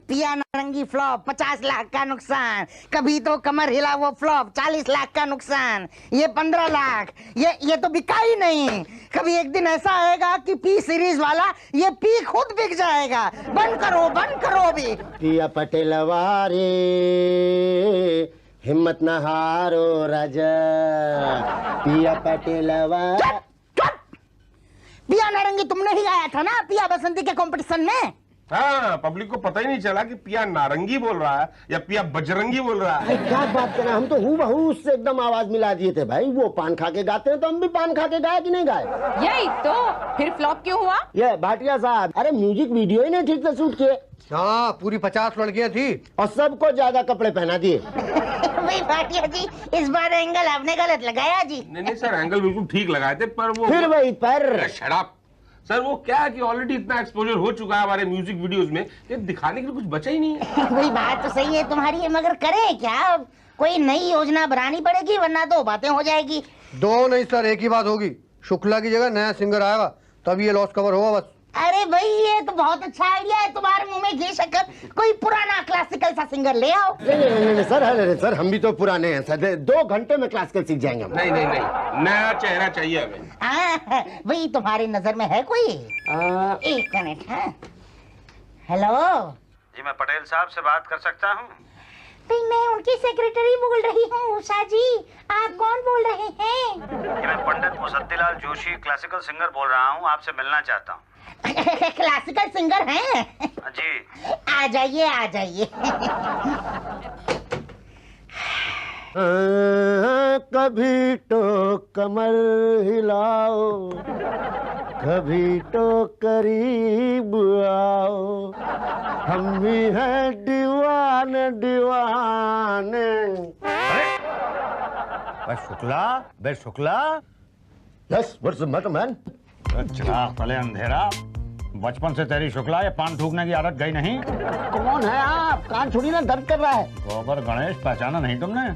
पिया नारंगी फ्लॉप 50 लाख का नुकसान, कभी तो कमर हिला वो फ्लॉप 40 लाख का नुकसान, ये 15 लाख, ये तो बिका ही नहीं। कभी एक दिन ऐसा आएगा कि पी सीरीज वाला ये पी खुद बिक जाएगा। बंद करो अभी। पिया पटेलवा रे हिम्मत न हारो राजा, पिया पटेलवा। पिया नारंगी तुमने ही गाया था ना पिया बसंती के कंपटीशन में? हाँ, पब्लिक को पता ही नहीं चला कि पिया नारंगी बोल रहा है या पिया बजरंगी बोल रहा है। क्या बात कर रहे हैं, हम तो हूबहू उससे एकदम आवाज मिला दिए थे भाई। वो पान खा के गाते हैं तो हम भी पान खा के गाए कि नहीं गाए? यही तो, फिर फ्लॉप क्यों हुआ? ये भाटिया साहब, अरे म्यूजिक वीडियो ही नहीं ठीक से शूट किए। हाँ, पूरी 50 लड़कियां थी और सबको ज्यादा कपड़े पहना दिए। भाई भाटिया जी, इस बार एंगल आपने गलत लगाया जी। नहीं सर, एंगल बिल्कुल ठीक लगाए थे, पर वो फिर वही पर शराब सर, वो क्या है कि ऑलरेडी इतना एक्सपोजर हो चुका है हमारे म्यूजिक वीडियोस में कि दिखाने के लिए कुछ बचा ही नहीं है। वही बात तो सही है तुम्हारी, मगर करें क्या? कोई नई योजना बनानी पड़ेगी, वरना दो बातें हो जाएगी। दो नहीं सर, एक ही बात होगी। शुक्ला की जगह नया सिंगर आएगा, तब ये लॉस कवर होगा बस। अरे भाई, ये तो बहुत अच्छा आइडिया है। तुम्हारे मुंह में घी शक्कर, कोई पुराना क्लासिकल सा सिंगर ले आओ। नहीं सर, अरे सर हम भी तो पुराने हैं सर, 2 घंटे में क्लासिकल सीख जाएंगे हम। नहीं, नया चेहरा चाहिए हमें। भाई तुम्हारी नजर में है कोई? एक मिनट। है हेलो जी, मैं पटेल साहब से बात कर सकता हूँ? भाई मैं उनकी सेक्रेटरी बोल रही हूँ। उषा जी, आप कौन बोल रहे हैं? जी, मैं पंडित मुसद्दीलाल जोशी क्लासिकल सिंगर बोल रहा हूँ, आपसे मिलना चाहता हूँ। क्लासिकल सिंगर हैं? जी। आ जाइए। कभी तो कमर हिलाओ, कभी तो करीब आओ, हम भी हैं दीवाने। बे शुक्ला 10 वर्ष मत मैन। चिराग तले अंधेरा, बचपन से तेरी शुक्ला ये पान थूकने की आदत गई नहीं? कौन है आप? कान छोड़ी ना, दर्द कर रहा है। गोबर गणेश पहचाना नहीं तुमने?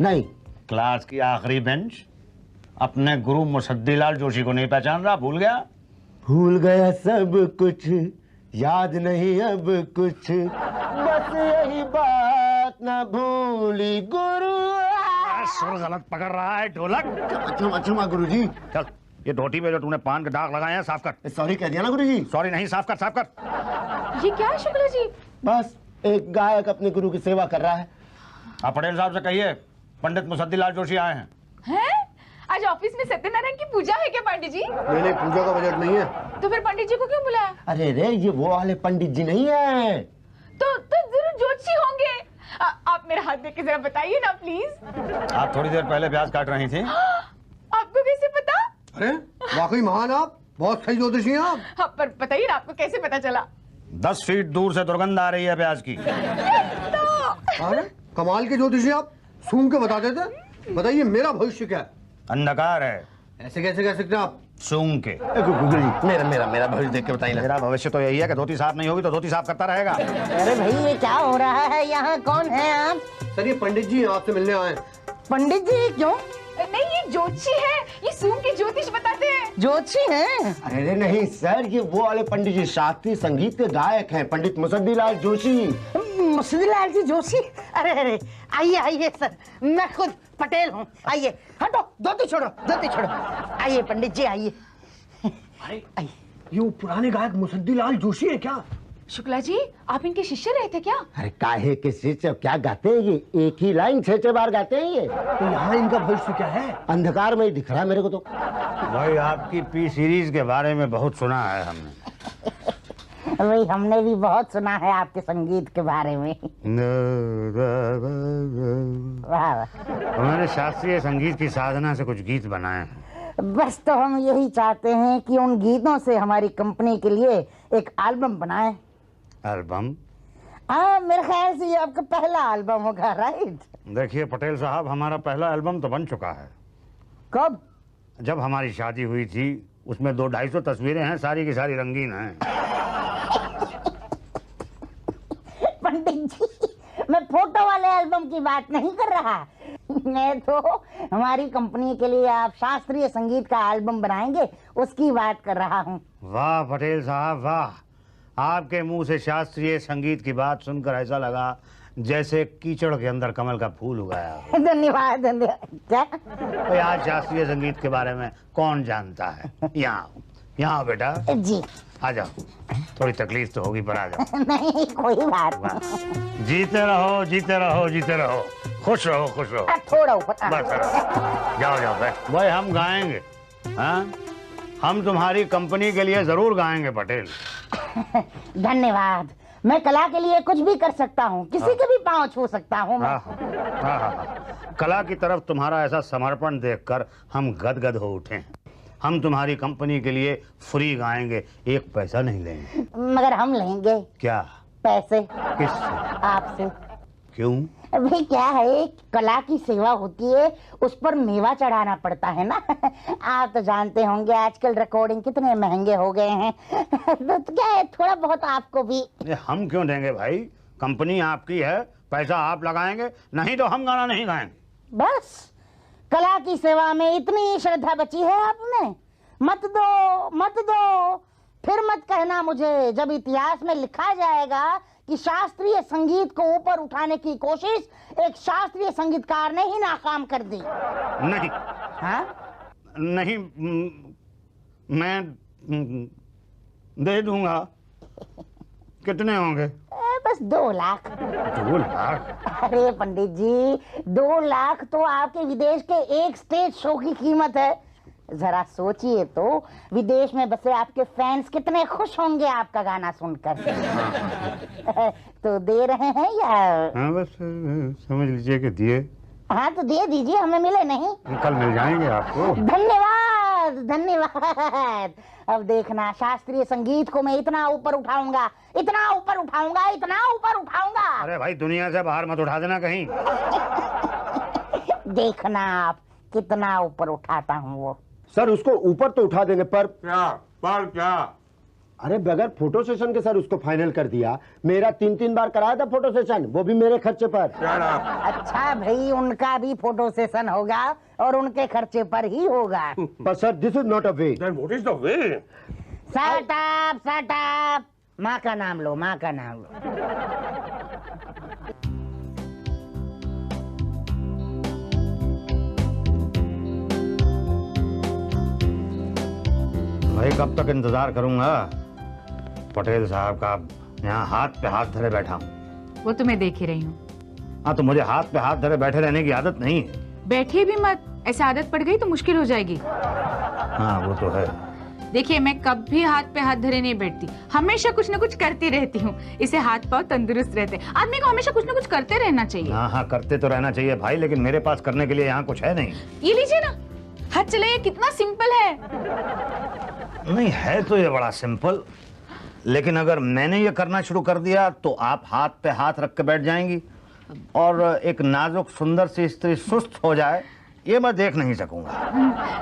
नहीं। क्लास की आखिरी बेंच, अपने गुरु मुसद्दीलाल जोशी को नहीं पहचान रहा? भूल गया? भूल गया सब कुछ, याद नहीं अब कुछ, बस यही बात न भूली गुरु। सुर गलत पकड़ रहा है ढोलक। क्षमा गुरुजी। चल, ये धोती पे जो तूने पान के दाग लगाए हैं साफ कर। सॉरी कह दिया ना गुरुजी। सॉरी नहीं, साफ कर। ये क्या है शुक्ला जी? बस एक गायक अपने गुरु की सेवा कर रहा है। आप पटेल साहब से कहिए पंडित मुसद्दीलाल जोशी आए हैं। हैं? आज ऑफिस में सत्यनारायण की पूजा है क्या पंडित जी? नहीं, पूजा का बजट नहीं है। तो फिर पंडित जी को क्यों बुलाया? अरे रे, ये वो वाले पंडित जी नहीं है। तो जरूर जोशी होंगे। आप मेरा हाथ देख के जरा बताइए ना प्लीज। आप थोड़ी देर पहले प्याज काट रही थी। आपको कैसे पता? अरे वाकई महान आप, बहुत सही ज्योतिषी हैं आप। हाँ, पर बताइए ना आपको कैसे पता चला? 10 फीट दूर से दुर्गंध आ रही है प्याज की। अरे कमाल के ज्योतिषी आप, सूंघ के बता देते। बताइए मेरा भविष्य क्या है? अंधकार है। ऐसे कैसे कह सकते हैं आप? सूंघ के। मेरा भविष्य देख के बताइए। मेरा भविष्य तो यही है कि धोती साफ नहीं होगी तो धोती साफ करता रहेगा। अरे भाई, ये क्या हो रहा है यहाँ? कौन है आप? सर ये पंडित जी आपसे मिलने आए। पंडित जी? क्यों? नहीं, ये जोशी है, ये सूंघ के ज्योतिष बताते हैं। जोशी हैं? अरे नहीं सर, ये वो वाले पंडित जी शास्त्रीय संगीत के गायक हैं, पंडित मुसद्दीलाल जोशी। मुसद्दीलाल जी जोशी? अरे आइए सर, मैं खुद पटेल हूँ। आइए, हटो, धोती छोड़ो। आइए पंडित जी, आइए। ये वो पुराने गायक मुसद्दीलाल जोशी है क्या? शुक्ला जी, आप इनके शिष्य रहे थे क्या? अरे काहे के शिष्य, क्या गाते हैं ये? एक ही लाइन 6 बार गाते हैं ये। तो यहाँ इनका भविष्य क्या है? अंधकार में ही दिख रहा है मेरे को तो। भाई आपकी पी सीरीज के बारे में बहुत सुना है हमने। भाई हमने भी बहुत सुना है आपके संगीत के बारे में। वाह। हमारे शास्त्रीय संगीत की साधना से कुछ गीत बनाए हैं। बस तो हम यही चाहते हैं कि उन गीतों से हमारी कंपनी के लिए एक एल्बम बनाएं। एल्बम? हाँ, मेरे ख्याल से ये आपका पहला एल्बम होगा, राइट? देखिए पटेल साहब, हमारा पहला एल्बम तो बन चुका है। कब? जब हमारी शादी हुई थी, उसमें 200-250 तस्वीरें हैं, सारी की सारी रंगीन हैं। पंडित जी, मैं फोटो वाले एल्बम की बात नहीं कर रहा। मैं तो हमारी कंपनी के लिए आप शास्त्रीय संगीत का एल्बम बनाएंगे, उसकी बात कर रहा हूँ। वाह पटेल साहब वाह, आपके मुंह से शास्त्रीय संगीत की बात सुनकर ऐसा लगा जैसे कीचड़ के अंदर कमल का फूल उगाया हो। धन्यवाद धन्यवाद। क्या? भाई आज शास्त्रीय संगीत के बारे में कौन जानता है? यहाँ बेटा जी। आ जाओ, थोड़ी तकलीफ तो होगी पर आ जाओ। नहीं कोई बात नहीं। जीते रहो जीते रहो जीते रहो, खुश रहो खुश रहो। थोड़ा ऊपर। बस जाओ जाओ भाई, हम गाएंगे। हाँ, हम तुम्हारी कंपनी के लिए जरूर गाएंगे पटेल। धन्यवाद। मैं कला के लिए कुछ भी कर सकता हूँ, किसी के भी पाँव छू सकता हूँ मैं। कला की तरफ तुम्हारा ऐसा समर्पण देखकर हम गदगद हो उठे हैं। हम तुम्हारी कंपनी के लिए फ्री गाएंगे, एक पैसा नहीं लेंगे। मगर हम लेंगे। क्या? पैसे। किससे? आपसे। क्यों? भाई क्या है, कला की सेवा होती है, उस पर मेवा चढ़ाना पड़ता है ना। आप तो जानते होंगे आजकल रिकॉर्डिंग कितने महंगे हो गए हैं। तो क्या है, थोड़ा बहुत आपको भी। हम क्यों देंगे भाई, कंपनी आपकी है, पैसा आप लगाएंगे, नहीं तो हम गाना नहीं गाएंगे। बस कला की सेवा में इतनी श्रद्धा बची है आप में? मत दो मत दो, फिर मत कहना मुझे जब इतिहास में लिखा जाएगा कि शास्त्रीय संगीत को ऊपर उठाने की कोशिश एक शास्त्रीय संगीतकार ने ही नाकाम कर दी। नहीं। हाँ? नहीं, मैं दे दूंगा। कितने होंगे? बस 2 लाख। 2 लाख? अरे पंडित जी, 2 लाख तो आपके विदेश के एक स्टेज शो की कीमत है। जरा सोचिए तो, विदेश में बसे आपके फैंस कितने खुश होंगे आपका गाना सुनकर। तो दे रहे हैं या? हाँ बस समझ लीजिए कि दिए। हाँ तो दे दीजिए, हमें मिले नहीं। कल मिल जाएंगे आपको। धन्यवाद धन्यवाद। अब देखना, शास्त्रीय संगीत को मैं इतना ऊपर उठाऊंगा, इतना ऊपर उठाऊंगा, इतना ऊपर उठाऊंगा। अरे भाई दुनिया से बाहर मत उठा देना कहीं। देखना आप कितना ऊपर उठाता हूँ वो। सर उसको ऊपर तो उठा देंगे पर क्या? अरे बगैर फोटो सेशन के सर उसको फाइनल कर दिया। मेरा 3 बार कराया था फोटो सेशन, वो भी मेरे खर्चे पर। अच्छा भाई, उनका भी फोटो सेशन होगा और उनके खर्चे पर ही होगा। पर sir this is not a way. What is the way? Shut up. माँ का नाम लो, माँ का नाम लो। भाई कब तक इंतजार करूंगा? पटेल साहब का यहाँ हाथ पे हाथ धरे बैठा हूँ। वो तो मैं देख ही रही हूँ। हाँ तो मुझे हाथ पे हाथ धरे बैठे रहने की आदत नहीं है। बैठिए भी मत, ऐसे आदत पड़ गई तो मुश्किल हो जाएगी। हाँ वो तो है। देखिए मैं कभी हाथ पे हाथ धरे नहीं बैठती, हमेशा कुछ न कुछ करती रहती हूँ। इससे हाथ पाँव तंदुरुस्त रहते हैं। आदमी को हमेशा कुछ न कुछ करते रहना चाहिए। हाँ हाँ करते तो रहना चाहिए भाई, लेकिन मेरे पास करने के लिए यहाँ कुछ है नहीं। ये लीजिए ना, हाथ चलाइए, कितना सिंपल है। नहीं है तो ये बड़ा सिंपल, लेकिन अगर मैंने ये करना शुरू कर दिया तो आप हाथ पे हाथ रख के बैठ जाएंगी और एक नाजुक सुंदर सी स्त्री सुस्त हो जाए, ये मैं देख नहीं सकूंगा।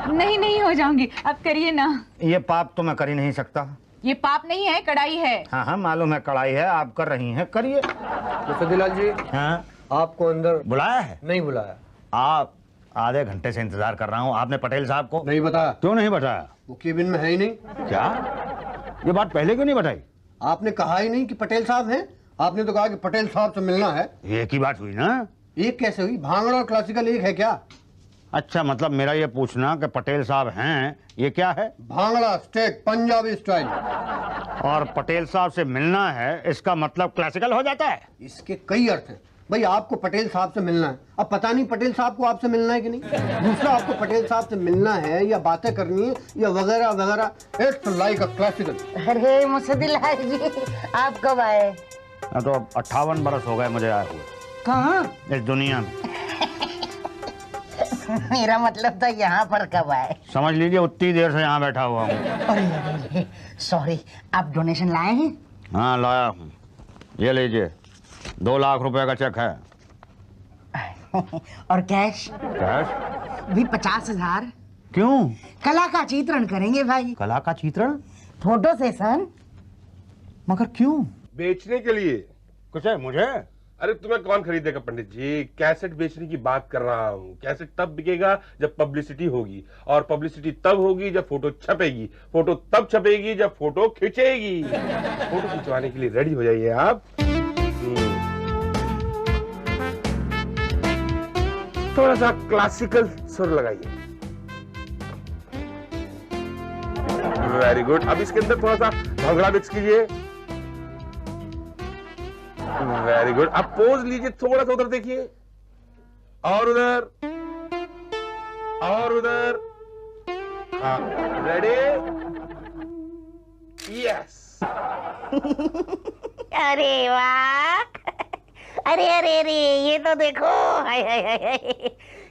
नहीं हो जाऊंगी, आप करिए ना। ये पाप तो मैं कर ही नहीं सकता। ये पाप नहीं है, कड़ाई है। हाँ हाँ मालूम है कड़ाई है, आप कर रही हैं, करिए। मुसद्दीलाल जी, हाँ आपको अंदर बुलाया है? नहीं बुलाया। आप आधे घंटे से इंतजार कर रहा हूँ। आपने पटेल साहब को नहीं बताया। क्यों नहीं बताया? वो केबिन में है ही नहीं। क्या? ये बात पहले क्यों नहीं बताई? आपने कहा ही नहीं कि पटेल साहब हैं। आपने तो कहा कि पटेल साहब से मिलना है। एक ही बात हुई ना? एक कैसे हुई? भांगड़ा और क्लासिकल एक है क्या? अच्छा मतलब मेरा ये पूछना कि पटेल साहब हैं, ये क्या है? Bhangra steak Punjabi style. और पटेल साहब से मिलना है, इसका मतलब क्लासिकल हो जाता है? इसके कई अर्थ हैं। भाई आपको पटेल साहब से मिलना है, अब पता नहीं पटेल साहब को आपसे मिलना है कि नहीं। दूसरा, आपको पटेल साहब से मिलना है या बातें करनी है या वगैरह वगैरह। It's like a classical. अरे मुसद्दीलाल जी, आप कब आए? तो 58 बरस हो गए मुझे आए हुए। कहाँ? इस दुनिया में। मेरा मतलब था यहाँ पर कब आए? समझ लीजिए उतनी देर से यहाँ बैठा हुआ हूँ। अरे सॉरी, आप डोनेशन लाए हैं? हाँ लाया हूँ, ये लीजिए 2 लाख रुपए का चेक है। और कैश? कैश भी 50,000। क्यों? कला का चित्रण करेंगे भाई। कला का चित्रण? Photo session. मगर क्यों? बेचने के लिए। कुछ है मुझे? अरे तुम्हें कौन खरीदेगा पंडित जी? कैसेट बेचने की बात कर रहा हूँ। कैसेट तब बिकेगा जब पब्लिसिटी होगी, और पब्लिसिटी तब होगी जब फोटो छपेगी, फोटो तब छपेगी जब फोटो खिंचेगी। फोटो खिंचवाने के लिए रेडी हो जाइए आप। थोड़ा सा क्लासिकल सुर लगाइए। Very good. अब इसके अंदर थोड़ा सा भंगड़ा मिक्स कीजिए। Very good. अब पोज लीजिए, थोड़ा सा उधर देखिए, और उधर, और उधर। हाँ, रेडी? यस। अरे वाह, अरे अरे अरे, ये तो देखो, हाय हाय हाय हाय,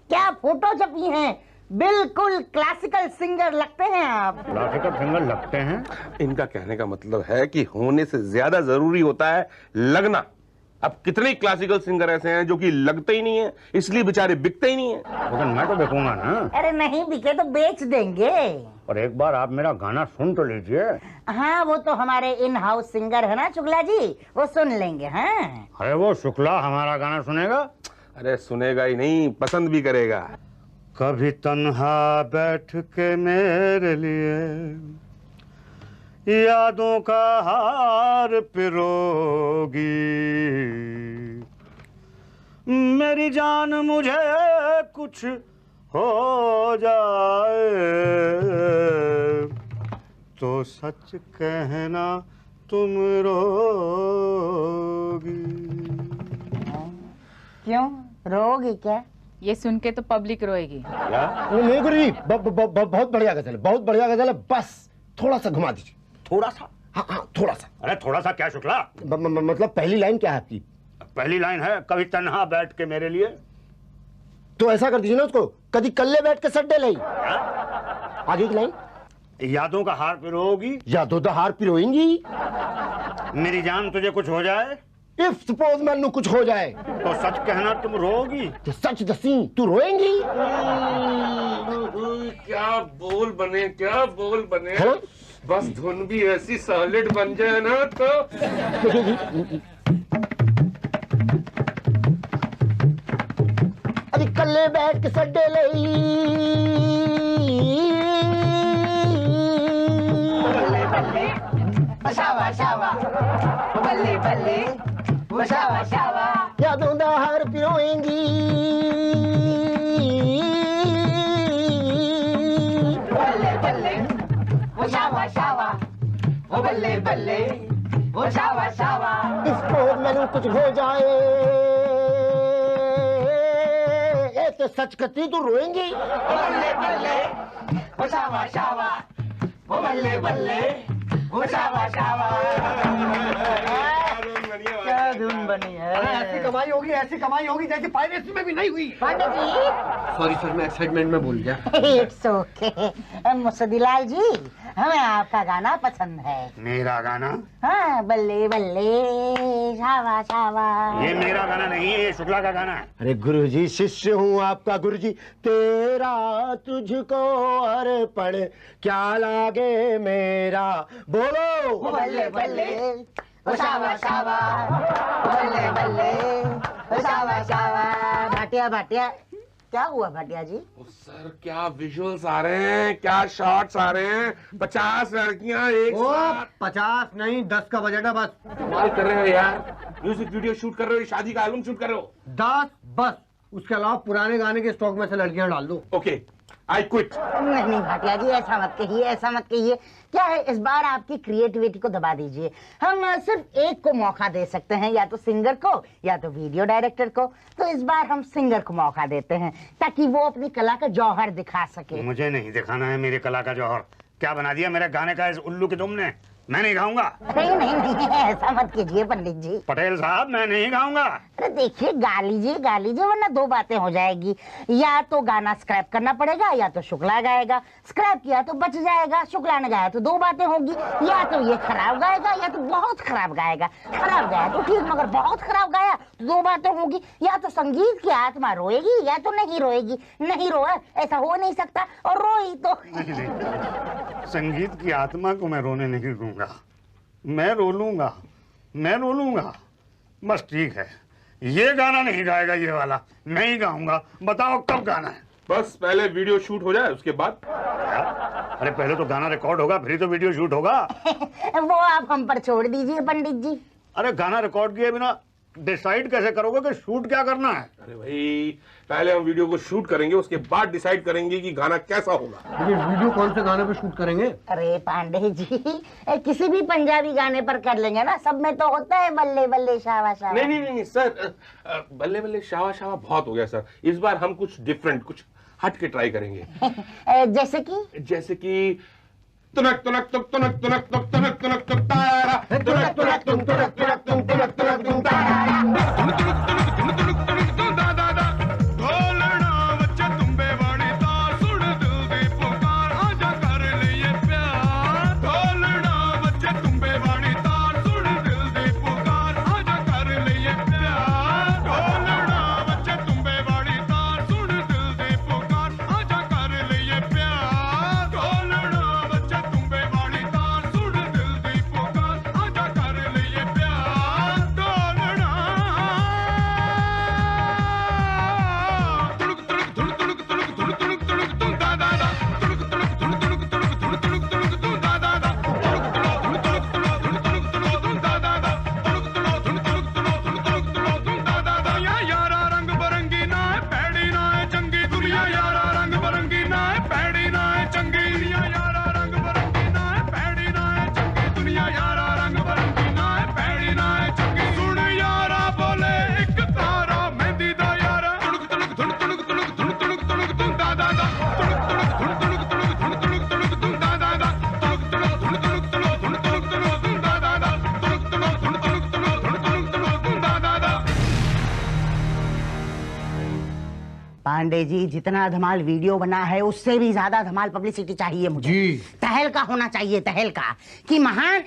क्या फोटो छपी हैं। बिल्कुल क्लासिकल सिंगर लगते हैं आप। क्लासिकल सिंगर लगते हैं? इनका कहने का मतलब है कि होने से ज्यादा जरूरी होता है लगना। अब कितने क्लासिकल सिंगर ऐसे हैं जो कि लगते ही नहीं है, इसलिए बेचारे बिकते ही नहीं है। लेकिन मैं तो देखूंगा ना। अरे नहीं बिके तो बेच देंगे। और एक बार आप मेरा गाना सुन तो लीजिए। हाँ, वो तो हमारे इन हाउस सिंगर है ना शुक्ला जी, वो सुन लेंगे। हाँ, अरे वो शुक्ला हमारा गाना सुनेगा? अरे सुनेगा ही नहीं, पसंद भी करेगा। कभी तन्हा बैठ के मेरे लिए यादों का हार पिरोगी, मेरी जान मुझे कुछ हो जाए तो सच कहना तुम रोगी। क्यों रोगी क्या? ये सुन के तो पब्लिक रोएगी। नहीं गुरुजी, बहुत बढ़िया गजल है, बहुत बढ़िया गजल है। बस थोड़ा सा घुमा दीजिए। थोड़ा सा? हाँ हाँ, थोड़ा सा। अरे थोड़ा सा क्या शुक्ला? मतलब पहली लाइन क्या है आपकी? पहली लाइन है कभी तन्हा बैठ के मेरे लिए। तो ऐसा कर दीजिए ना उसको, कभी कल्ले बैठ के सड्डे लाई। आगे की लाइन? यादों का हार पिरोगी, यादों दा हार पिरोएंगी, मेरी जान तुझे कुछ हो जाए इफ सपोज मैनू कुछ हो जाए तो सच कहना तुम रोगी। तो सच दसी तू रोएंगी। क्या बोल बने, क्या बोल बने। है? बस धुन भी ऐसी सॉलिड बन जाए ना तो। अभी कल्ले बैठ के सड्डे लई, बल्ले बल्ले शावा शावा, बल्ले बल्ले शावा शावा, यादों दा हार पिरोएंगी। बल्ले बल्ले शावा शावा, बल्ले बल्ले शावा शावा। इसको मैनू कुछ हो जाए ए तो सच कती तू रोएंगी। बल्ले बल्ले शावा शावा, बल्ले बल्ले शावा शावा। क्या धुन बनी है। ऐसी कमाई होगी, ऐसी कमाई होगी जैसे पायरेसी में भी नहीं हुई। पांडे जी, सॉरी सर, मैं एक्साइटमेंट में बोल गया। It's okay. मुसद्दिलाल जी, हमें आपका गाना पसंद है। मेरा गाना? हाँ, बल्ले बल्ले शावा शावा। ये मेरा गाना नहीं है, ये शुक्ला का गाना है। अरे गुरुजी, शिष्य हूँ आपका गुरुजी, तेरा तुझको अर्पण क्या लागे मेरा। बोलो। बल्ले बल्ले शावा शावा, बल्ले बल्ले शावा शावा। भाटिया भाटिया, क्या हुआ भाटिया जी? सर क्या विजुअल्स आ रहे हैं, क्या शॉट्स आ रहे हैं। 50 लड़कियां एक ओ साथ। 50 नहीं, 10 का बजट है बस। कमाल कर रहे हो यार। म्यूजिक वीडियो शूट कर रहे हो, शादी का एल्बम शूट कर रहे हो। 10 बस, उसके अलावा पुराने गाने के स्टॉक में से लड़कियां डाल दो। Okay, I quit. नहीं नहीं भाटिया जी, ऐसा मत कहिए, ऐसा मत कहिए। क्या है, इस बार आपकी क्रिएटिविटी को दबा दीजिए। हम सिर्फ एक को मौका दे सकते हैं, या तो सिंगर को या तो वीडियो डायरेक्टर को। तो इस बार हम सिंगर को मौका देते हैं ताकि वो अपनी कला का जौहर दिखा सके। मुझे नहीं दिखाना है मेरी कला का जौहर। क्या बना दिया मेरे गाने का इस उल्लू की तुमने? मैं नहीं गाऊंगा। नहीं नहीं नहीं, ऐसा मत कीजिए पंडित जी। पटेल साहब, मैं नहीं गाऊंगा। अरे देखिए, गा लीजिए वरना दो बातें हो जाएगी। या तो गाना स्क्रैप करना पड़ेगा, या तो शुक्ला गाएगा। स्क्रैप किया तो बच जाएगा, शुक्ला ने गाया तो दो बातें होगी। या तो ये खराब गाएगा या तो बहुत खराब गाएगा। खराब गाया तो ठीक, मगर बहुत खराब गाया तो दो बातें होगी। या तो संगीत की आत्मा रोएगी या तो नहीं रोएगी। नहीं रोए ऐसा हो नहीं सकता, और रोई तो नहीं, संगीत की आत्मा को मैं रोने नहीं दूंगा। मैं रो लूंगा, मैं रो लूंगा। बस ठीक है, ये गाना नहीं गाएगा, ये वाला मैं ही गाऊंगा। बताओ कब गाना है? बस पहले वीडियो शूट हो जाए उसके बाद। अरे पहले तो गाना रिकॉर्ड होगा, फिर ही तो वीडियो शूट होगा। वो आप हम पर छोड़ दीजिए पंडित जी। अरे गाना रिकॉर्ड किए बिना डिसाइड कैसे करोगे कि शूट क्या करना है? अरे भाई पहले हम वीडियो को शूट करेंगे, उसके बाद डिसाइड करेंगे कि गाना कैसा होगा। ये वीडियो कौन से गाने पे शूट करेंगे? अरे पांडे जी, किसी भी पंजाबी गाने पर कर लेंगे ना, सब में तो होता है बल्ले बल्ले शावा शावा। नहीं सर, बल्ले बल्ले शावा शावा बहुत हो गया सर। इस बार हम कुछ डिफरेंट, कुछ हट के ट्राई करेंगे। जैसे कि तुनक तुनक तुक तुनक तुनक तुक तुनक तुनक तुक तारा तुनक तुनक तुक तुनक तुनक तुक तुनक तुनक तुक तारा तुनक तुनक तुनक तुनक तुनक तुनक तुक दा दा दा ढोलना बच्चे तुम्बे वाली तार सुन दिल दी पुकार आजा कर ले ये प्यार ढोलना बच्चे तुम्बे वाली तार सुन दिल दी पुकार आजा कर ले ये प्यार ढोलना बच्चे तुम्बे वाली तार सुन दिल दी पुकार आजा कर ले ये प्यार ढोलना बच्चे तुम्बे वाली तार सुन दिल दी पुकार आजा कर ले ये प्यार ढोलना तुड़क तुड़क तुड़क तुड़क तुड़क तुड़क तुड़क तुड़क तुम दा दा दा तुड़क तुड़क तुड़क तुड़क तुड़क तुड़क तुड़क तुड़क तुम दा दा दा तुड़क तुड़क तुड़क तुड़क तुड़क तुड़क तुड़क तुम दा दा दा तुड़क तुड़क तुड़क तुड़क तुड़क तुड़क तुड़क तुम दा दा दा यारा रंग बरंगी ना है पैड़ी ना है चंगी दुनिया यारा रंग बरंगी ना है पैड़ी ना है चंगी दुनिया यारा रंग बरंगी ना है पैड़ी ना है चंगी दुनिया यारा रंग बरंगी ना है पैड़ी ना है चंगी सुन यारा बोले एक तारा मेहंदी दा यारा तुड़क तुड़क तुड़क तुड़क तुड़क तुड़क तुड़क तुड़क तुम दा दा दा तुड़क तुड़क तुड़क तुड़क तुड़क तुड़क तुड़क तुड़क तुम दा दा दा तुड़क तुड़क तुड़क तुड़क तुड़क तुड़क तुड़क तुड़क तुम दा दा दा तुड़क तुड़क तुड़क तुड़क तुड़क तुड़क तुड़क तुम दा दा दा। पांडे जी, जितना धमाल वीडियो बना है उससे भी ज्यादा धमाल पब्लिसिटी चाहिए मुझे जी। तहलका होना चाहिए, तहलका कि महान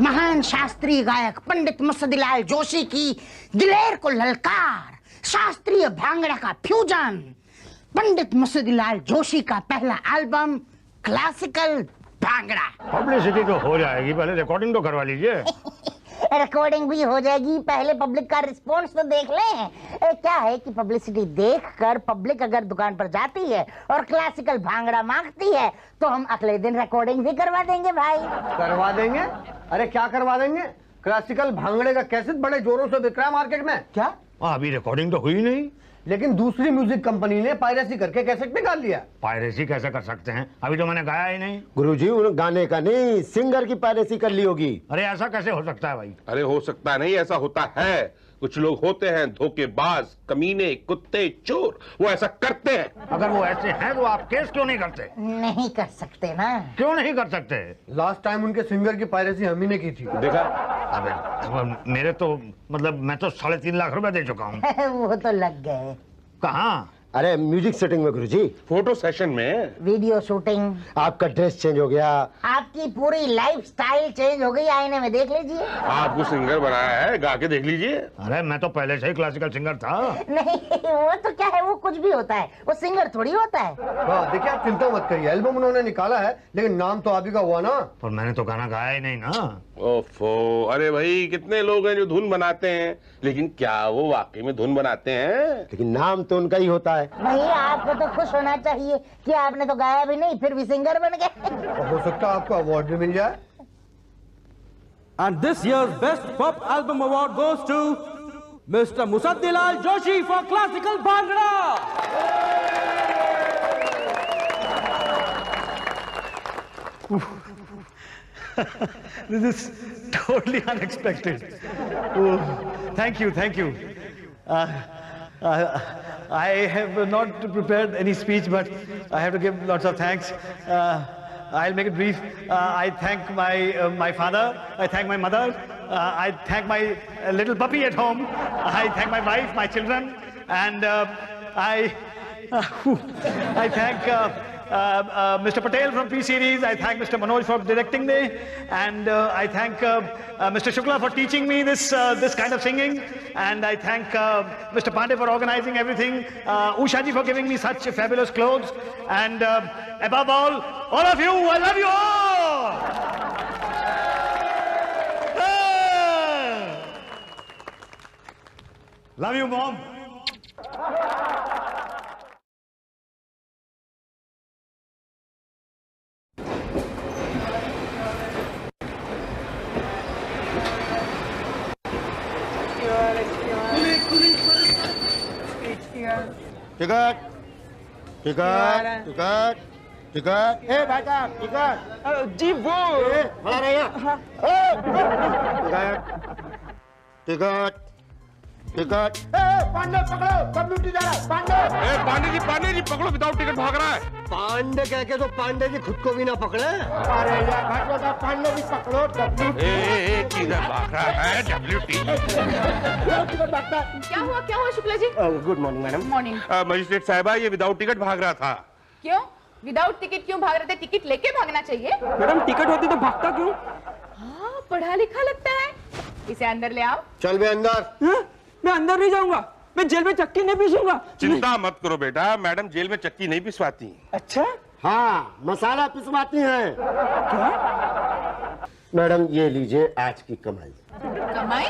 महान शास्त्रीय गायक पंडित मुसद्दीलाल जोशी की दिलेर को ललकार, शास्त्रीय भांगड़ा का फ्यूजन, पंडित मुसद्दीलाल जोशी का पहला एल्बम क्लासिकल भांगड़ा। पब्लिसिटी तो हो जाएगी, पहले रिकॉर्डिंग तो करवा लीजिए। रिकॉर्डिंग भी हो जाएगी, पहले पब्लिक का रिस्पॉन्स तो देख लें। क्या है कि पब्लिसिटी देखकर पब्लिक अगर दुकान पर जाती है और क्लासिकल भांगड़ा मांगती है तो हम अगले दिन रिकॉर्डिंग भी करवा देंगे भाई। करवा देंगे? अरे क्या करवा देंगे? क्लासिकल भांगड़े का कैसेट बड़े जोरों से बिक रहा है मार्केट में। क्या? अभी रिकॉर्डिंग तो हुई नहीं। लेकिन दूसरी म्यूजिक कंपनी ने पायरेसी करके कैसेट निकाल लिया। पायरेसी कैसे कर सकते हैं? अभी तो मैंने गाया ही नहीं। गुरुजी, उन गाने का नहीं, सिंगर की पायरेसी कर ली होगी। अरे ऐसा कैसे हो सकता है भाई? अरे हो सकता नहीं, ऐसा होता है। कुछ लोग होते हैं धोखेबाज, कमीने, कुत्ते, चोर, वो ऐसा करते हैं। अगर वो ऐसे हैं तो आप केस क्यों नहीं करते? नहीं कर सकते ना। क्यों नहीं कर सकते? लास्ट टाइम उनके सिंगर की पायरेसी हम ही ने की थी। देखा? अबे मेरे तो मतलब मैं तो 3.5 लाख रुपए दे चुका हूँ। वो तो लग गए। कहाँ? अरे म्यूजिक सेटिंग में गुरुजी, फोटो सेशन में, वीडियो शूटिंग, आपका ड्रेस चेंज हो गया, आपकी पूरी लाइफ स्टाइल चेंज हो गई, आईने में देख लीजिए। आपको सिंगर बनाया है, गा के देख लीजिए। अरे मैं तो पहले से ही क्लासिकल सिंगर था। नहीं, वो तो क्या है, वो कुछ भी होता है, वो सिंगर थोड़ी होता है। हाँ देखिए, आप चिंता मत करिए, एल्बम उन्होंने निकाला है लेकिन नाम तो आप ही का हुआ ना। पर मैंने तो गाना गाया ही नहीं ना। ओफो, अरे भाई कितने लोग हैं जो धुन बनाते हैं, लेकिन क्या वो वाकई में धुन बनाते हैं? लेकिन नाम तो उनका ही होता है। भैया आपको तो खुश होना चाहिए कि आपने तो गाया भी नहीं, फिर भी सिंगर बन गए। हो सकता है आपको अवार्ड भी मिल जाए। And this year's Best Pop Album Award goes to Mr. Musaddilal Joshi for Classical Bhangra. This is totally unexpected. Oh, thank you, thank you. I have not prepared any speech, but I have to give lots of thanks. I'll make it brief. I thank my father. I thank my mother. I thank my little puppy at home. I thank my wife, my children, and I thank Mr. Patel from P-Series. I thank Mr. Manoj for directing me, and I thank Mr. Shukla for teaching me this kind of singing, and I thank Mr. Pandey for organizing everything, Usha ji for giving me such fabulous clothes, and above all of you, I love you all! Love you mom. Ticket ticket ticket ticket ए भाई साहब ticket जी वो खड़ा रहिए ticket ticket ticket Pandey पकड़ो community जा रहा है पांडे पांडे जी पकड़ो, विदाउट टिकट भाग रहा है। पांडे कह के तो पांडे जी खुद को भी ना पकड़े। अरे यार भाई साहब पांडे भी पकड़ो किधर भाग रहा है? WT। क्या हुआ Shukla ji? Good morning madam. Morning. Magistrate साहिबा, ये विदाउट टिकट भाग रहा था। क्यों विदाउट टिकट क्यों भाग रहे थे? टिकट लेके भागना चाहिए। मैडम टिकट होती तो भागता क्यों? हाँ पढ़ा लिखा लगता है। इसे अंदर ले आओ। चल बे अंदर। मैं अंदर नहीं जाऊंगा, मैं जेल में चक्की नहीं पीसूंगा। चिंता मत करो बेटा, मैडम जेल में चक्की नहीं पिसवाती। अच्छा हाँ मसाला पिसवाती हैं। मैडम ये लीजिए आज की कमाई। कमाई?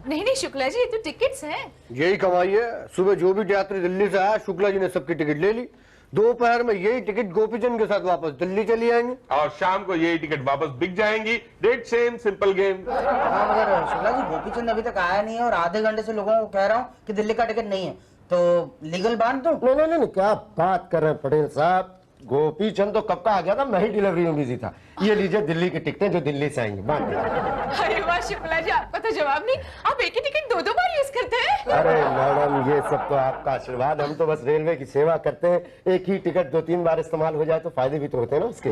नहीं शुक्ला जी, ये तो टिकट्स हैं। यही कमाई है। सुबह जो भी यात्री दिल्ली से आया शुक्ला जी ने सबकी टिकट ले ली। दोपहर में यही टिकट गोपीचंद के साथ वापस दिल्ली चली आएंगे और शाम को यही टिकट वापस बिक जाएंगी। Date same, simple game. हाँ मगर शुक्ला जी गोपीचंद अभी तक आया नहीं है और आधे घंटे से लोगों को कह रहा हूँ कि दिल्ली का टिकट नहीं है, तो लीगल बांध दो। नहीं क्या बात कर रहे हैं पटेल साहब, गोपीचंद तो कब का आ गया था, मैं ही डिलीवरी में बिजी था। ये लीजिए दिल्ली की टिकटें जो दिल्ली से आएंगी, बांट दीजिए। अरे वाह शुक्ला जी, आपका तो जवाब नहीं। आप एक ही टिकट दो बार यूज करते हैं। अरे मैडम ये सब तो आपका आशीर्वाद, हम तो बस रेलवे की सेवा करते हैं। एक ही टिकट 2-3 बार इस्तेमाल हो जाए तो फायदे भी तो होते हैं ना उसके।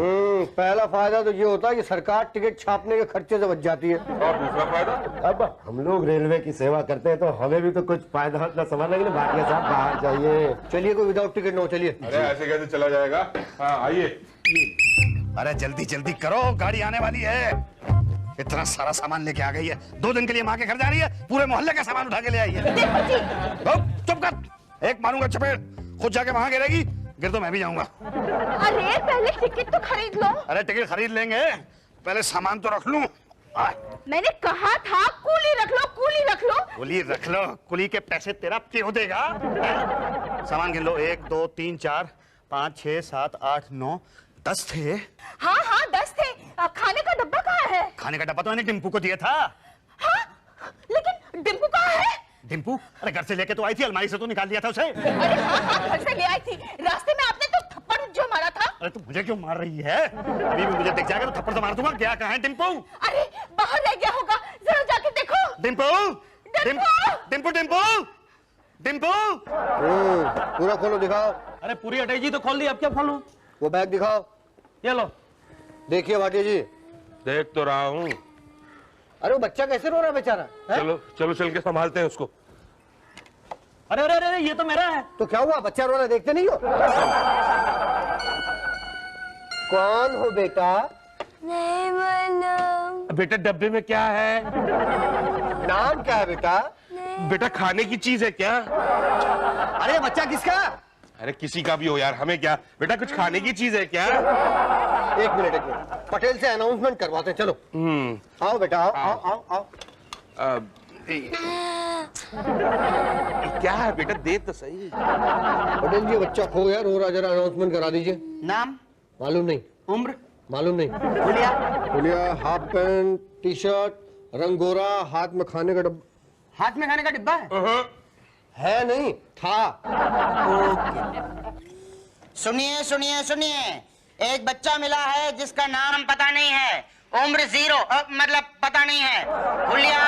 पहला फायदा तो ये होता है कि सरकार टिकट छापने के खर्चे से बच जाती है। और दूसरा फायदा, अब हम लोग रेलवे की सेवा करते हैं तो हमें भी तो कुछ फायदा अपना समझ लगे। भाटिया साहब बाहर जाइए। चलिए कोई विदाउट टिकट ना हो, चलिए। अरे ऐसे कैसे चला जाएगा? हाँ आइए। अरे जल्दी जल्दी करो, गाड़ी आने वाली है। इतना सारा सामान लेके आ गई है, 2 दिन के लिए माँ के घर जा रही है, पूरे मोहल्ले का सामान उठा के ले आई है। चुप कर, एक मारूंगा चपेट, खुद जाके वहां गिरेगी, गिर तो मैं भी जाऊंगा। अरे पहले टिकट तो खरीद लो। अरे टिकट खरीद लेंगे, पहले सामान तो रख लूं। मैंने कहा था कुली रख लो, कुली रख लो। कुली रख लो, कुली के पैसे तेरा क्यों देगा? सामान गिन लो, 1 2 3 4 5 6 7 8 9 10 थे। हाँ 10 थे। खाने का डब्बा कहाँ है? खाने का डब्बा तो मैंने डिम्पू को दिया था। हाँ लेकिन डिम्पू कहाँ है? डिम्पू? अरे घर से लेके तो आई थी, अलमारी से तो निकाल दिया था उसे। अरे हाँ घर से ले आई थी, रास्ते में आपने तो थप्पड़ जो मारा था। अरे तू मुझे क्यों मार रही है? अभी भी मुझे दिख जाएगा तो थप्पड़ तो मार दूंगा। क्या कहाँ है डिम्पू? अरे बाहर रह गया होगा, जरा जाके देखो। डिम्पू डिम्पू डिम्पू डिम्पू पूरा खोलो, दिखाओ। अरे पूरी हटाई जी तो खोल दी, अब क्या खोलूं? वो बैग दिखाओ। ये लो। देखिए भाटिया जी। देख तो रहा हूँ। अरे वो बच्चा कैसे रो रहा है बेचारा? चलो चल के संभालते हैं उसको। अरे अरे अरे ये तो मेरा है। तो क्या हुआ, बच्चा रो रहा है, देखते नहीं हो? कौन हो बेटा? नहीं मालूम। बेटा डब्बे में क्या है? नाम क्या है बेटा? बेटा खाने की चीज है क्या? अरे ये बच्चा किसका? अरे किसी का भी हो यार, हमें क्या। बेटा कुछ खाने की चीज है क्या? एक मिनट पटेल से अनाउंसमेंट करवाते हैं, चलो। आओ बेटा, आओ आओ आओ आओ। क्या है बेटा, दे तो सही। पटेल जी बच्चा खो गया, रो रहा, जरा अनाउंसमेंट करा दीजिए। नाम? मालूम नहीं। उम्र? मालूम नहीं। हुलिया? हुलिया, हाफ पैंट, टी शर्ट, रंग गोरा, हाथ में खाने का डब्बा। हाथ में खाने का डिब्बा है नहीं था। सुनिए सुनिए सुनिए, एक बच्चा मिला है जिसका नाम पता नहीं है, उम्र 0 मतलब पता नहीं है, हुलिया,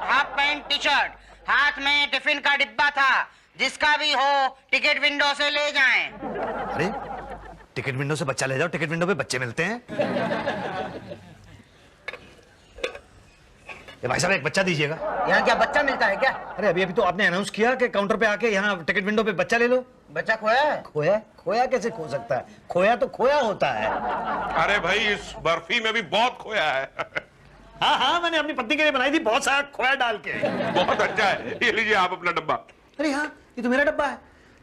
हाफ पैंट, टी शर्ट, हाथ में टिफिन का डिब्बा था। जिसका भी हो टिकट विंडो से ले जाएं। अरे टिकट विंडो से बच्चा ले जाओ, टिकट विंडो पे बच्चे मिलते हैं। ये भाई साहब एक बच्चा दीजिएगा। यहाँ क्या बच्चा मिलता है क्या? अरे अभी तो आपने अनाउंस किया कि काउंटर पे आके यहाँ टिकट विंडो पे बच्चा ले लो। बच्चा खोया है? खोया कैसे खो सकता है? खोया तो खोया होता है। अरे भाई इस बर्फी में भी बहुत खोया है। हाँ मैंने अपनी पत्नी के लिए बनाई थी, बहुत सारा खोया डाल के। बहुत अच्छा है, ये लीजिए आप अपना डब्बा। अरे हाँ ये तो मेरा डब्बा है,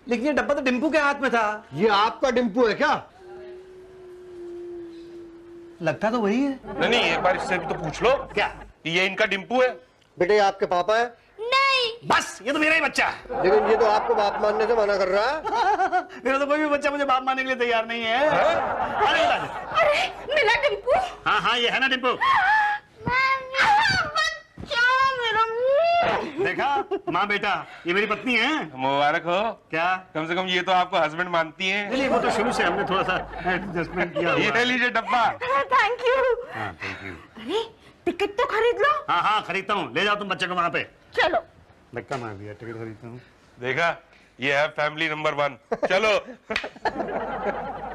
लेकिन ये डब्बा तो डिम्पू के हाथ में था। ये आपका डिम्पू है क्या? लगता तो वही है। नहीं एक बार इससे भी तो पूछ लो। क्या ये इनका डिम्पू है? बेटे आपके पापा है? नहीं। बस ये तो मेरा ही बच्चा है। लेकिन ये तो आपको बाप मानने से मना कर रहा है। मेरा तो कोई भी बच्चा मुझे बाप मानने के लिए तैयार नहीं है। अरे अरे मिला डिम्पू। हाँ हाँ ये है ना डिम्पू। देखा माँ बेटा ये मेरी पत्नी है। मुबारक हो। क्या कम से कम ये तो आपको हस्बैंड मानती हैं। नहीं वो तो शुरू से हमने थोड़ा सा एडजस्टमेंट किया। ये लीजिए डब्बा। Thank you. हाँ थैंक यू। अरे टिकट तो खरीद लो। हाँ हाँ खरीदता हूँ, ले जाओ तुम बच्चे को वहाँ पे। चलो। धक्का मार दिया, टिकट खरीदता हूँ। देखा ये है फैमिली नंबर 1। चलो।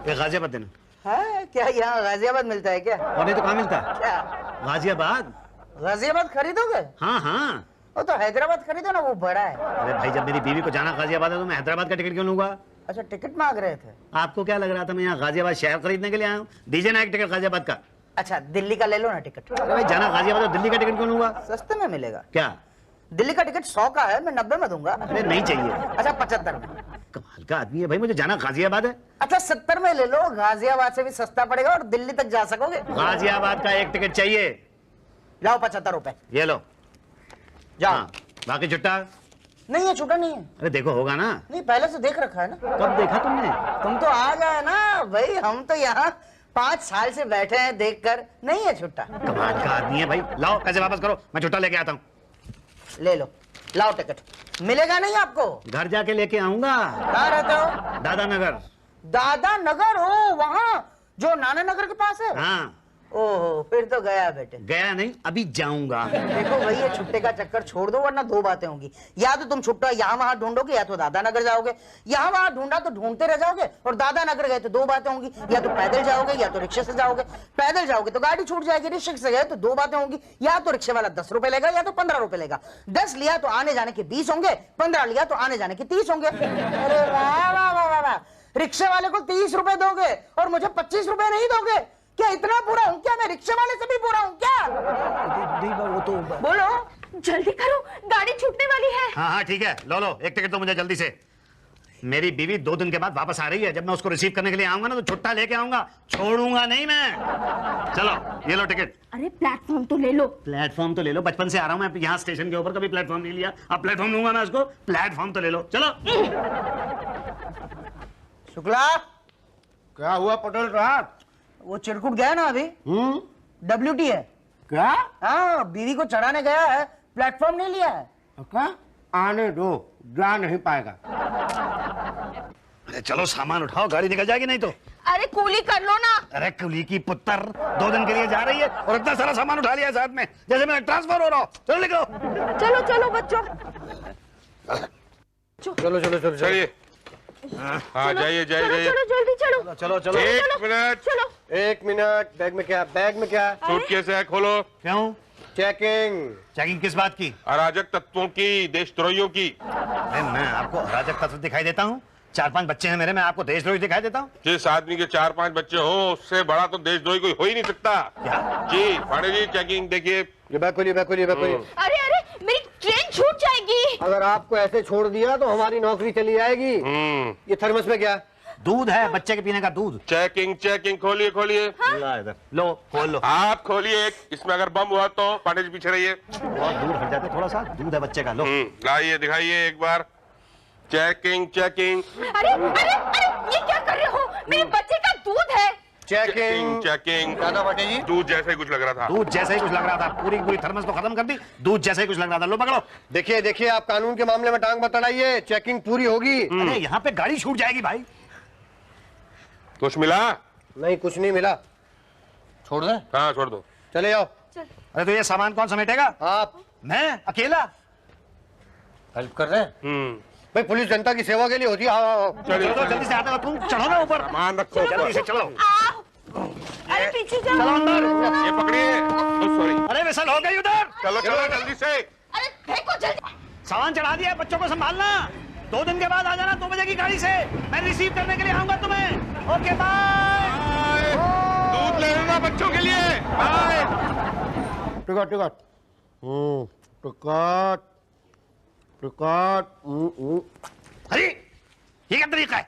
ये गाजियाबाद देना। हाँ, क्या यहाँ गाजियाबाद मिलता है क्या? और नहीं तो कहाँ मिलता है? क्या गाजियाबाद। गाजियाबाद खरीदोगे? हाँ हाँ वो तो हैदराबाद खरीदो ना, वो बड़ा है। अरे भाई जब मेरी बीवी को जाना गाजियाबाद है तो मैं हैदराबाद का टिकट क्यों लूंगा? अच्छा टिकट मांग रहे थे? आपको क्या लग रहा था मैं यहाँ गाजियाबाद शहर खरीदने के लिए आया हूँ? दीजिए ना एक टिकट गाजियाबाद का। अच्छा दिल्ली का ले लो ना टिकट। अरे भाई जाना गाजियाबाद, दिल्ली का टिकट क्यों लूंगा? सस्ते में मिलेगा। क्या दिल्ली का टिकट 100 का है, मैं 90 में दूंगा। अरे नहीं चाहिए। अच्छा 75 में। कमाल का आदमी है भाई, मुझे जाना गाजियाबाद है। अच्छा 70 में ले लो, गाजियाबाद से भी सस्ता पड़ेगा और दिल्ली तक जा सकोगे। गाजियाबाद का एक टिकट चाहिए। लाओ 75 रुपए। ये लो जाओ। हाँ, बाकी छुट्टा नहीं है, छूटा नहीं है। अरे देखो होगा ना। नहीं पहले से देख रखा है ना। कब देखा तुमने? तुम तो आ गए ना भाई, हम तो यहाँ 5 साल से बैठे हैं देखकर। नहीं है छुट्टा। कमाल का आदमी है भाई। लाओ पैसे वापस करो, मैं छुट्टा लेके आता हूँ। ले लो, लाओ टिकट। मिलेगा नहीं आपको? घर जाके लेके आऊंगा। कहाँ रहते हो? दादा नगर। दादा नगर हो, वहाँ जो नाना नगर के पास है? हाँ ओहो फिर तो गया बेटे। गया नहीं, अभी जाऊंगा। देखो भाई ये छुट्टे का चक्कर छोड़ दो वरना 2 बातें होंगी। या तो तुम छुट्टा यहाँ वहां ढूंढोगे या तो दादा नगर जाओगे। यहाँ वहां ढूंढा तो ढूंढते रह जाओगे और दादा नगर गए तो 2 बातें होंगी। या तो पैदल जाओगे या तो रिक्शे से जाओगे। पैदल जाओगे तो गाड़ी छूट जाएगी, रिक्शे से गए तो 2 बातें होंगी। या तो रिक्शे वाला 10 रुपए लेगा या तो 15 रुपए लेगा। 10 लिया तो आने जाने के 20 होंगे, 15 लिया तो आने जाने के 30 होंगे। अरे वाह वाह वाह वाह वाह, रिक्शे वाले को 30 रुपए दोगे और मुझे 25 रुपए नहीं दोगे? क्या इतना बुरा हूँ क्या मैं? रिक्शे वाले से भी बुरा हूँ क्या? वो तो बोलो जल्दी करो, गाड़ी छूटने वाली है। हाँ हाँ ठीक है, लो लो एक टिकट तो मुझे जल्दी से। मेरी बीवी 2 दिन के बाद वापस आ रही है। जब मैं उसको रिसीव करने के लिए आऊंगा ना तो छुट्टा लेके आऊंगा, छोड़ूंगा नहीं मैं। चलो ये लो टिकट। अरे प्लेटफॉर्म तो ले लो। प्लेटफॉर्म तो ले लो, बचपन से आ रहा हूं मैं यहाँ स्टेशन के ऊपर, कभी प्लेटफॉर्म नहीं लिया। अब प्लेटफॉर्म लूंगा मैं उसको। प्लेटफॉर्म तो ले लो, चलो। शुक्ला क्या हुआ पटेल साहब? वो चिरकुट गया ना अभी? WT है क्या? हाँ, बीवी को चढ़ाने गया है, प्लेटफॉर्म नहीं लिया है। क्या? आने दो, जा नहीं पाएगा। अरे चलो सामान उठाओ, गाड़ी निकल जाएगी नहीं तो। अरे कूली कर लो ना। अरे कुली की पुत्र 2 दिन के लिए जा रही है और इतना सारा सामान उठा लिया है साथ में, जैसे मैं ट्रांसफर हो रहा हूँ। चलो निकलो। चलो चलो बच्चों। चलो चलो चलो चलिए। हाँ जाइए जाइए चलो जाइए। चलो जल्दी चलो। चलो चलो। 1 मिनट। चलो 1 मिनट। बैग में क्या? बैग में क्या? सूटकेस है, खोलो। क्यों? चेकिंग। चेकिंग किस बात की? अराजक तत्वों की, देशद्रोहियों की। अरे मैं आपको अराजक तत्व दिखाई देता हूँ? 4-5 बच्चे हैं मेरे, मैं आपको देशद्रोही दिखाई देता हूँ? जिस आदमी के 4-5 बच्चे हो उससे बड़ा तो देशद्रोही कोई हो ही नहीं सकता। क्या? जी पांडे जी चेकिंग देखिए। ये बैग खोलिए, बैग खोलिए, बैग खोलिए। अरे अरे मेरी ट्रेन छूट जाएगी। अगर आपको ऐसे छोड़ दिया तो हमारी नौकरी चली जाएगी। ये थर्मस में क्या? दूध है, बच्चे के पीने का दूध। चेकिंग चेकिंग, खोलिए खोलिए। ला इधर, लो खोल लो। आप खोलिए, इसमें अगर बम हुआ तो पांडे जी पीछे रहिए। बहुत दूर हट जाते, थोड़ा सा दूध है बच्चे का, लो। लाइए दिखाइए एक बार। Checking checking. अरे अरे अरे ये क्या कर रहे हो? मेरे बच्चे का दूध है। Checking checking. क्या था बटे जी? दूध जैसे ही कुछ लग रहा था। दूध जैसे ही कुछ लग रहा था, पूरी पूरी थर्मस तो खत्म कर दी, दूध जैसे ही कुछ लग रहा था। लो पकड़ो। देखिए देखिए, आप कानून के मामले में टांग मत अड़ाइए, चेकिंग पूरी होगी। अरे यहाँ पे गाड़ी छूट जाएगी भाई। कुछ मिला? नहीं कुछ नहीं मिला। छोड़ दे? हाँ छोड़ दो। चले जाओ। अरे तो ये सामान कौन समेटेगा? आप। मैं अकेला? हेल्प कर रहे हैं भाई, पुलिस जनता की सेवा के लिए होती है। चलिए चलो जल्दी से आता हो, तुम चढ़ो ना ऊपर। सामान रखो। जल्दी से चलो। अरे पीछे जाओ। चलो अंदर। ये पकड़िए। सॉरी। अरे विसल हो गई उधर। चलो चलो जल्दी से। अरे देखो जल्दी। सामान चढ़ा दिया, बच्चों को संभालना। 2 दिन के बाद आ जाना 2 बजे की गाड़ी से, मैं रिसीव करने के लिए आऊंगा तुम्हें। Okay bye. दूध ले लेना बच्चों के लिए। Bye. Ticket ticket ticket ticket. अरे ये क्या तरीका है?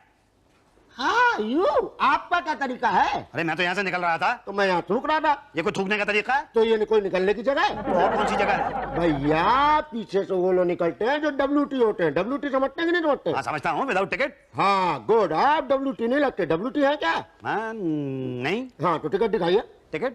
हाँ यू, आपका क्या तरीका है? अरे मैं तो यहाँ से निकल रहा था। तो मैं यहाँ थूक रहा था। ये कोई थूकने का तरीका है? तो ये कोई निकलने की जगह है? तो और कौन सी जगह है? भैया पीछे से वो लोग निकलते हैं जो WT होते हैं। WT समझते हैं कि नहीं समझते? हाँ समझता हूँ, विदाउट टिकट। हाँ गुड, आप WT नहीं लगते। WT है क्या? नहीं। हाँ तो टिकट दिखाइए। टिकट?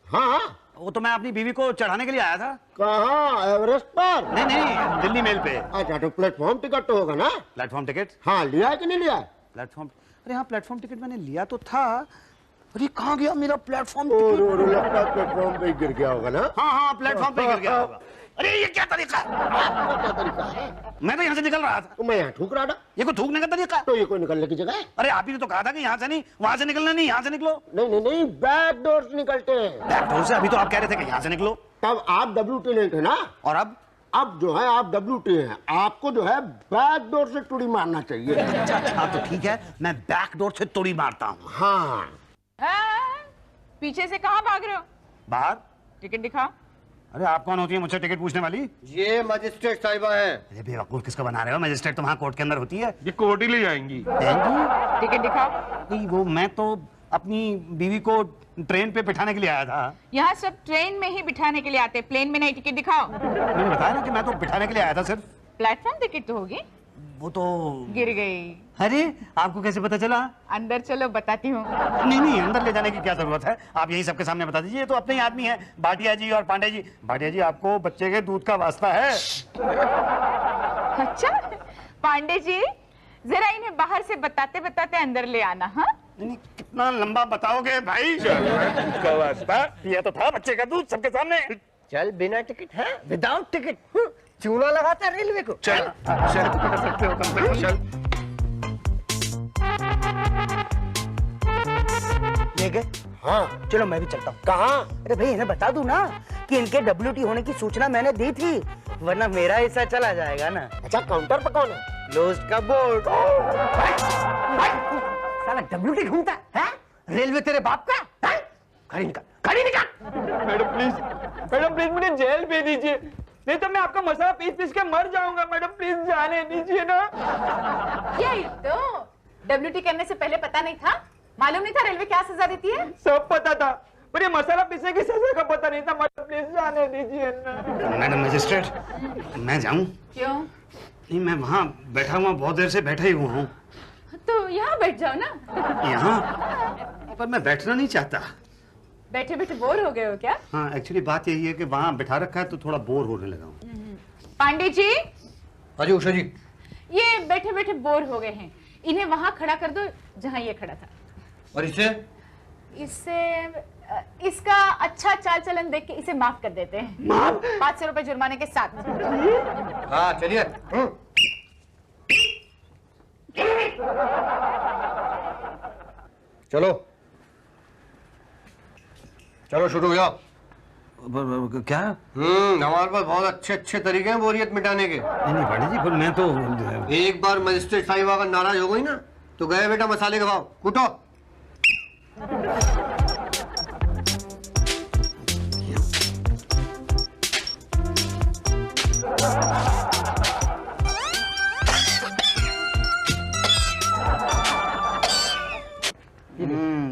हाँ वो तो मैं अपनी बीवी को चढ़ाने के लिए आया था। कहाँ, एवरेस्ट पर? नहीं, दिल्ली मेल पे। अच्छा तो प्लेटफॉर्म टिकट तो होगा ना? Platform ticket? हाँ, लिया है कि नहीं लिया है? प्लेटफॉर्म, अरे हाँ प्लेटफॉर्म टिकट मैंने लिया तो था। अरे कहाँ गया मेरा प्लेटफॉर्म टिकट? लगता है प्लेटफॉर्म पे गिर गया होगा ना? हाँ प्लेटफॉर्म पे गिर गया होगा। अरे ये क्या तरीका है? आपका क्या तरीका है? मैं तो यहाँ से निकल रहा था। तो मैं यहाँ थूक रहा था। ये कोई थूकने का तरीका? तो ये कोई निकलने की जगह है? अरे आप ही ने तो कहा था कि यहाँ से नहीं, वहाँ से निकलना नहीं, यहाँ से निकलो। नहीं, बैक डोर से निकलते हैं। बैक डोर से? अभी तो आप कह रहे थे कि यहाँ से निकलो। तब आप WT नहीं थे ना? और अब जो है आप WT हैं। आपको जो है बैक डोर से तुड़ी मारना चाहिए। अच्छा तो ठीक है, मैं बैक डोर से तुड़ी मारता हूँ। हाँ। पीछे से कहाँ भाग रहे हो? बाहर। टिकट दिखाओ। अरे आप कौन होती है मुझसे टिकट पूछने वाली? ये मजिस्ट्रेट साहिबा है। अरे बेवकूफ किसको बना रहे हो? मजिस्ट्रेट तो वहाँ कोर्ट के अंदर होती है। ये कोर्ट ही ले जाएंगी। टिकट दिखाओ। नहीं वो मैं तो अपनी बीवी को ट्रेन पे बिठाने के लिए आया था। यहाँ सब ट्रेन में ही बिठाने के लिए आते, प्लेन में नहीं। टिकट दिखाओ। मैंने बताया ना कि मैं तो बिठाने के लिए आया था सिर्फ। प्लेटफॉर्म टिकट तो होगी। वो तो गिर गई। अरे आपको कैसे पता चला? अंदर चलो बताती हूँ। नहीं अंदर ले जाने की क्या जरूरत है? आप यही सबके सामने बता दीजिए। ये तो अपने ही आदमी है, भाटिया जी और पांडे जी। भाटिया जी आपको बच्चे के दूध का वास्ता है। अच्छा पांडे जी, जरा इन्हें बाहर से बताते बताते अंदर ले आना। हाँ नहीं कितना लंबा बताओगे भाई? दूध का वास्ता ये तो था बच्चे का दूध सबके सामने। चल बिना टिकट है, विदाउट टिकट चूना लगाता रेलवे को। चल पकड़ सकते हो कम से कम। चल ले गए? हाँ चलो मैं भी चलता हूँ। कहाँ? अरे भाई इन्हें बता दूं ना कि इनके WT होने की सूचना मैंने दी थी, वरना मेरा हिस्सा चला जाएगा ना। अच्छा काउंटर पर कौन है? क्लोज्ड का बोर्ड। साला WT ढूंढता है? रेलवे तेरे बाप का? खड़ी निकाल। मैडम प्लीज मुझे जेल भेज दीजिए, नहीं तो मैं आपका मसाला पीस पीस के मर जाऊंगा। मैडम प्लीज जाने दीजिए ना। यही तो WT करने से पहले पता नहीं था? मालूम नहीं था रेलवे क्या सजा देती है? सब पता था, पर ये मसाला पीसने की सजा का पता नहीं था। मैडम प्लीज जाने दीजिए ना। मैडम मजिस्ट्रेट मैं जाऊं? क्यों? नहीं मैं वहाँ बैठा हुआ, बहुत देर से बैठा ही हुआ हूँ। तो यहाँ बैठ जाओ ना। यहाँ? पर मैं बैठना नहीं चाहता। बैठे बैठे बोर हो गए हो क्या? हाँ एक्चुअली बात यही है कि वहाँ बिठा रखा है तो थोड़ा बोर होने लगा हूँ। पांडे जी। हाँ जी उषा जी। ये बैठे बैठे बोर हो गए हैं, इन्हें वहां खड़ा कर दो जहां ये खड़ा था। और इससे इसका अच्छा चाल चलन देख के इसे माफ कर देते हैं। 500 रुपए जुर्माने के साथ। हाँ चलिए। चलो शुरू हो जाओ। क्या? हमारे पास बहुत अच्छे तरीके हैं बोरियत मिटाने के। नहीं पांडे जी, फिर मैं तो एक बार मजिस्ट्रेट साहिबा अगर नाराज हो गई ना तो गए बेटा मसाले के भाव कूटो।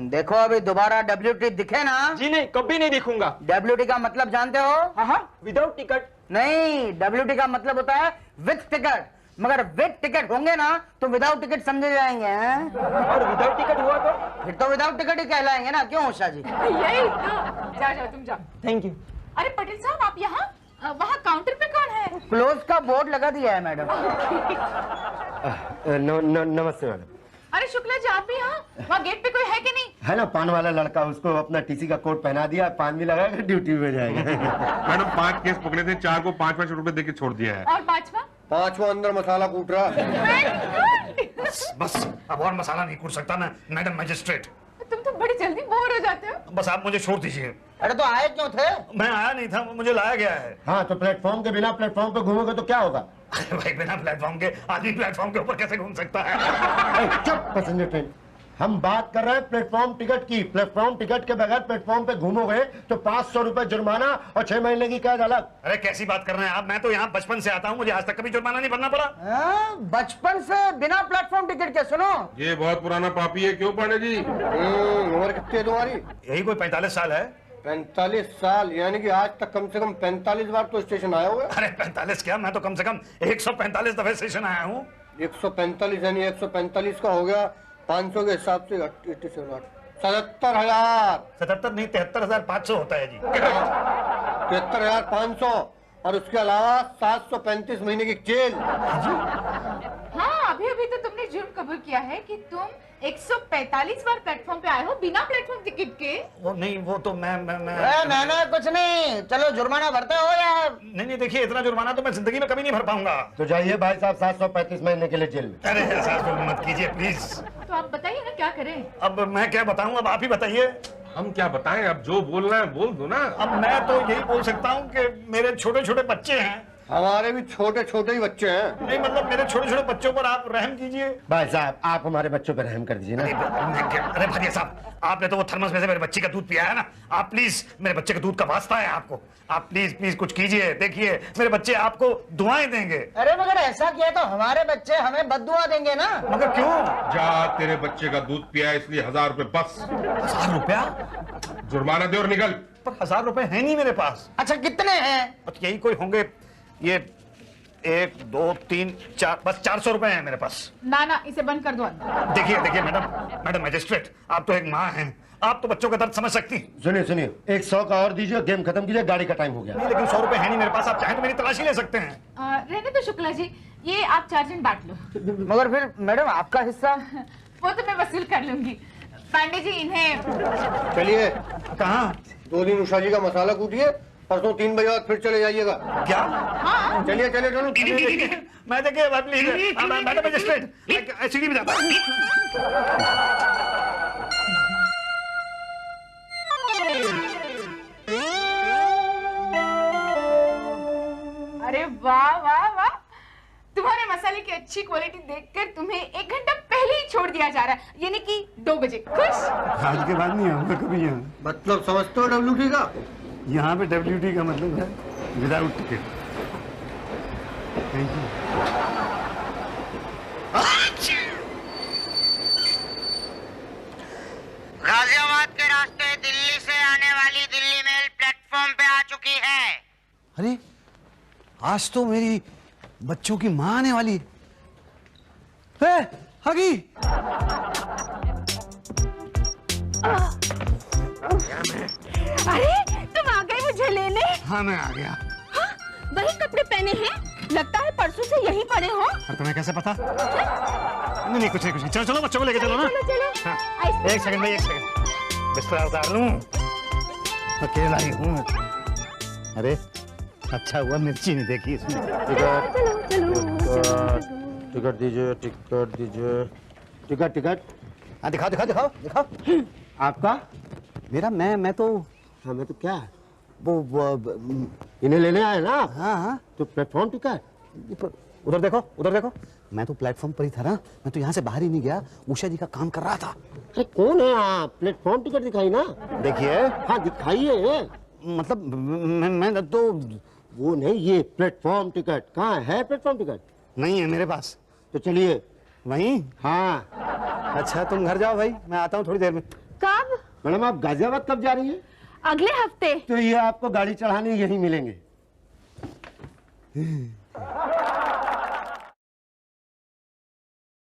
देखो अभी दोबारा WT दिखे ना? जी नहीं, कभी नहीं दिखूंगा। WT का मतलब जानते हो? हाँ विदाउट टिकट। नहीं, WT का मतलब होता है विथ टिकट, मगर विथ टिकट होंगे ना तो विदाउट टिकट समझे जाएंगे हैं? और विदाउट टिकट हुआ तो? फिर तो विदाउट टिकट ही कहलाएंगे ना, क्यों उषा जी? यही तो। जाओ तुम जाओ। Thank you. अरे पटेल साहब आप यहाँ? वहाँ काउंटर पे कौन है? क्लोज का बोर्ड लगा दिया है मैडम। नमस्ते मैडम। अरे शुक्ला जी आप भी यहाँ? वहाँ गेट पे कोई है कि नहीं? है ना पान वाला लड़का, उसको अपना TC का कोट पहना दिया, पान भी लगाएगा, ड्यूटी में जाएगा। मैडम 5 केस पकड़े थे, 4 को 5-5 रुपए देके छोड़ दिया है। और पांचवा अंदर मसाला कूट रहा। बस अब और मसाला नहीं कूट सकता मैं, मैडम मजिस्ट्रेट। तुम तो बड़ी जल्दी बोर हो जाते हो। बस आप मुझे छोड़ दीजिए। अरे तो आए क्यों थे? मैं आया नहीं था, मुझे लाया गया है। हाँ तो प्लेटफॉर्म के बिना प्लेटफॉर्म पे घूमोगे तो क्या होगा? भाई बिना प्लेटफॉर्म के आदमी प्लेटफॉर्म के ऊपर कैसे घूम सकता है? चुप, पैसेंजर ट्रेन। हम बात कर रहे हैं प्लेटफॉर्म टिकट की। प्लेटफॉर्म टिकट के बगैर प्लेटफॉर्म पे घूमोगे तो 500 रुपए जुर्माना और 6 महीने की कैद अलग। अरे कैसी बात कर रहे हैं आप? मैं तो यहाँ बचपन से आता हूँ, मुझे आज तक कभी जुर्माना नहीं भरना पड़ा। बचपन से बिना प्लेटफॉर्म टिकट के? सुनो, ये बहुत पुराना पापी है, क्यों पांडे जी? उम्र कितनी है तुम्हारी? यही कोई 45 साल है। 45 साल, यानी कि आज तक कम से कम 45 बार तो स्टेशन आया होगा। अरे 45 क्या, मैं तो कम से कम 145 दफे स्टेशन आया हूँ। 145 यानी 145 का हो गया 500 के हिसाब से 77,000। 77 नहीं, 73,500 होता है जी। 73,500 और उसके अलावा 735 महीने की जेल। हाँ, अभी अभी तो तुमने जुर्म कबूल किया है कि तुम 145 बार प्लेटफॉर्म पे आए हो बिना प्लेटफॉर्म टिकट के। वो नहीं, वो तो मैं मैंने कुछ नहीं। चलो जुर्माना भरते हो यार? नहीं, देखिए इतना जुर्माना तो मैं जिंदगी में कभी नहीं भर पाऊंगा। तो जाइए भाई साहब, 735 महीने के लिए जेल में। अरे ऐसा मत कीजिए प्लीज। तो आप बताइए ना क्या करें? अब मैं क्या बताऊं, अब आप ही बताइए। हम क्या बताएं, अब जो बोलना है बोल दो ना। अब मैं तो यही बोल सकता हूँ कि मेरे छोटे छोटे बच्चे हैं। हमारे भी छोटे छोटे ही बच्चे हैं। नहीं मतलब मेरे छोटे छोटे बच्चों पर आप रहम कीजिए। भाई साहब, आप हमारे बच्चों पर रहम कर दीजिए ना। अरे भाई साहब, आपने तो वो थर्मस में से मेरे बच्चे का दूध पिया है ना, आप प्लीज, मेरे बच्चे के दूध का वास्ता है आपको, आप प्लीज कुछ कीजिए। देखिए मेरे बच्चे आपको दुआएं देंगे। अरे मगर ऐसा किया तो हमारे बच्चे हमें बद्दुआ देंगे ना। मगर क्यों? जा, तेरे बच्चे का दूध पिया है इसलिए 1000 रुपए बस। 1000 रुपया जुर्माना दे और निकल। पर 1000 रुपए है नहीं मेरे पास। अच्छा कितने हैं? यही कोई होंगे, ये 1 2 3 4, बस 400 रुपए हैं मेरे पास। ना, इसे बंद कर दो अंदर। देखिए मैडम मजिस्ट्रेट, आप तो एक माँ हैं, आप तो बच्चों का दर्द समझ सकती। सुनिए 100 का और दीजिए, गेम खत्म कीजिए, गाड़ी का टाइम हो गया। नहीं लेकिन 100 रुपए है नहीं मेरे पास, आप चाहें तो मेरी तलाशी ले सकते हैं। रहने दो शुक्ला जी, ये आप चार्जन बांट लो। मगर फिर मैडम आपका हिस्सा? वो तो मैं वसूल कर लूंगी। पांडे जी इन्हें। चलिए। कहाँ? 2 दिन उषा जी का मसाला कूटिए, परसों 3 बजे बाद फिर चले जाइएगा। क्या? हाँ। चलिए चलो। मैं देखिए मैडम मजिस्ट्रेट, सीढ़ी में जाता हूँ। अरे वाह वाह वाह, तुम्हारे मसाले की अच्छी क्वालिटी देखकर तुम्हें 1 घंटा पहले ही छोड़ दिया जा रहा है, यानी कि 2 बजे। खुश? आज के बाद नहीं आऊंगा कभी यहाँ। मतलब समझते हो WT का? यहाँ पे WT का मतलब है without ticket. Thank you. Ghaziabad के रास्ते दिल्ली से आने वाली दिल्ली मेल प्लेटफॉर्म पे आ चुकी है। अरे आज तो मेरी बच्चों की माँ आने वाली है। हगी, अरे तुम आ गए मुझे लेने? हाँ मैं आ गया। हाँ, वही कपड़े पहने हैं, लगता है परसों से यहीं पड़े हो। और तुम्हें कैसे पता? नहीं कुछ नहीं, चलो बच्चों को लेके चलो ना। चलो। हाँ, एक सेकंड भाई, एक सेकंड, बिस्तर उतार लूं, अकेला ही हूँ। अरे अच्छा हुआ मिर्ची नहीं देखी इसमें। टिकट दीजिए, टिकट। हाँ दिखाओ। आपका? मेरा मैं तो हमें तो क्या है, वो इन्हें लेने आए ना। हाँ। तो प्लेटफॉर्म टिकट। उधर देखो, मैं तो प्लेटफॉर्म पर ही था ना, मैं तो यहाँ से बाहर ही नहीं गया, उषा जी का काम कर रहा था। अरे कौन है आप? प्लेटफॉर्म टिकट दिखाई ना। देखिए। हाँ दिखाइए। मतलब मैं तो वो नहीं, ये प्लेटफॉर्म टिकट कहाँ है? प्लेटफॉर्म टिकट नहीं है मेरे पास। तो चलिए वहीं। हाँ। अच्छा तुम घर जाओ भाई, मैं आता हूँ थोड़ी देर में। कब? मैडम आप गाजियाबाद कब जा रही हैं? अगले हफ्ते। तो ये आपको गाड़ी चढ़ाने यहीं मिलेंगे।